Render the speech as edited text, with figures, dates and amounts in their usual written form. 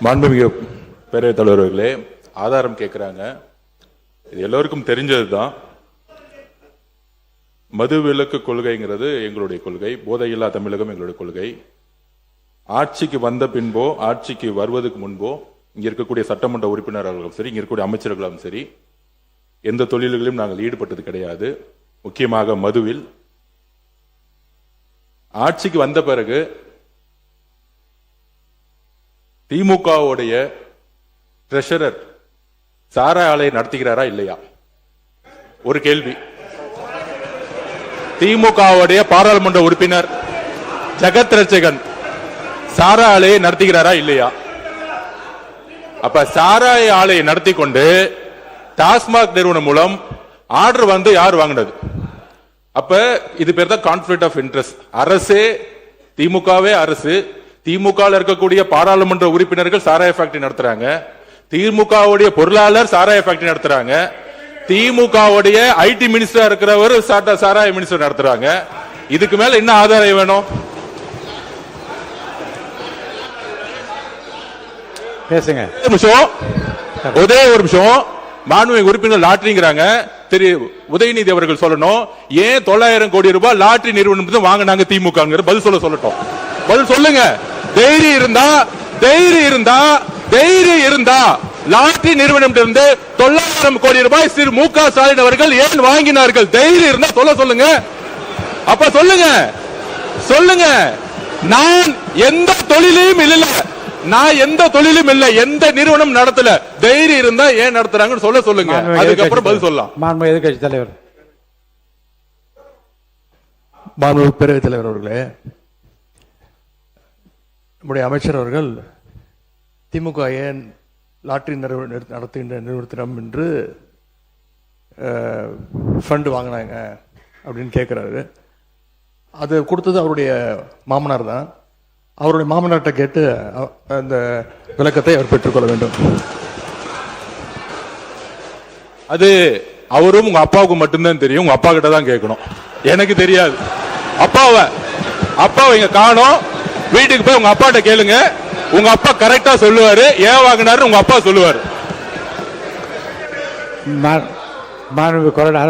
மாண்புமிகு பேரவைத் தலைவர்களே, ஆதாரம் கேட்கிறாங்க. இது எல்லோருக்கும் தெரிஞ்சதுதான். மது விலக்கு கொள்கைங்கிறது எங்களுடைய கொள்கை. போதையில்லா தமிழகம் எங்களுடைய கொள்கை. ஆட்சிக்கு வந்த பின்போ, ஆட்சிக்கு வருவதற்கு முன்போ, இங்க இருக்கக்கூடிய சட்டமன்ற உறுப்பினர்களும் சரி, இங்க இருக்கக்கூடிய அமைச்சர்களும் சரி, எந்த தொழில்களிலும் நாங்கள் ஈடுபட்டது கிடையாது. முக்கியமாக மதுவில். ஆட்சிக்கு வந்த பிறகு திமுகவுடைய ட்ரெஷரர் சாராய ஆலையை நடத்துகிறாரா இல்லையா? ஒரு கேள்வி. திமுகவுடைய பாராளுமன்ற உறுப்பினர் ஜெகத் ரட்சகன் சாராய ஆலையை நடத்துகிறாரா இல்லையா? அப்ப சாராய ஆலையை நடத்தி கொண்டு டாஸ்மாக் நிறுவனம் மூலம் ஆர்டர் வந்து யார் வாங்கினது? அப்ப இது பேர் தான் கான்ஃபிளிக்ட் ஆஃப் இன்ட்ரெஸ்ட். அரசே, திமுகவே அரசு, திமுக இருக்கக்கூடிய பாராளுமன்ற உறுப்பினர்கள் சாராய ஃபேக்டரி நடத்துறாங்க. திமுகவுடைய பொருளாளர் சாராய ஃபேக்டரி நடத்துறாங்க. திமுகவுடைய ஐடி மினிஸ்டர் இருக்கிறவர் சாராய மினிஸ்டர் நடத்துறாங்க. இதுக்கு மேல என்ன ஆதாரம் வேணும்? பேசுங்க. ஒரே ஒரு நிமிஷம். மாண்புமிகு உறுப்பினர் லாட்டரிங்கிறாங்க. திரு உதயநிதி அவர்கள் சொல்லணும், ஏன் 900 கோடி ரூபாய் லாட்டரி நிறுவனம் வாங்கினாங்க திமுக? பதில் சொல்லட்டும். பதில் சொல்லுங்க. தைரியம் இருந்தா லாட்டரி நிறுவனம் 900 கோடி ரூபாய் திரு மு.க. ஸ்டாலின் அவர்கள் ஏன் வாங்கினார்கள்? தைரியம் இருந்தா சொல்லுங்க. அப்ப சொல்லுங்க. நான் எந்த தொழிலையும் இல்ல, எந்த நிறுவனம் நடத்தல. தைரியம் இருந்தா ஏன் நடத்துறாங்கன்னு சொல்லுங்க. அதுக்கப்புறம் பதில் சொல்லலாம். மாண்புமிகு எதிர்க்கட்சி தலைவர். மாண்புமிகு பேரவைத் தலைவர் அவர்களே, நம்முடைய அமைச்சர் அவர்கள் திமுக ஏன் லாட்டரி நடத்துகின்ற நிறுவனத்திடம் என்று ஃபண்ட் வாங்கினாங்க அப்படின்னு கேட்குறாரு. அது கொடுத்தது அவருடைய மாமனார் தான். அவருடைய மாமனார்கிட்ட கேட்டு அந்த விளக்கத்தை அவர் பெற்றுக்கொள்ள வேண்டும். அது அவரும் உங்க அப்பாவுக்கு மட்டும்தான் தெரியும். உங்க அப்பா கிட்ட தான் கேட்கணும். எனக்கு தெரியாது. அப்பாவை இங்க காணோம். வீட்டுக்கு போய் உங்க அப்பாட்ட கேளுங்க. உங்க அப்பா கரெக்டா சொல்லுவாரு. ஏன் வாங்கினாரு உங்க அப்பா சொல்லுவாரு. மாண்புமிகு கொறடா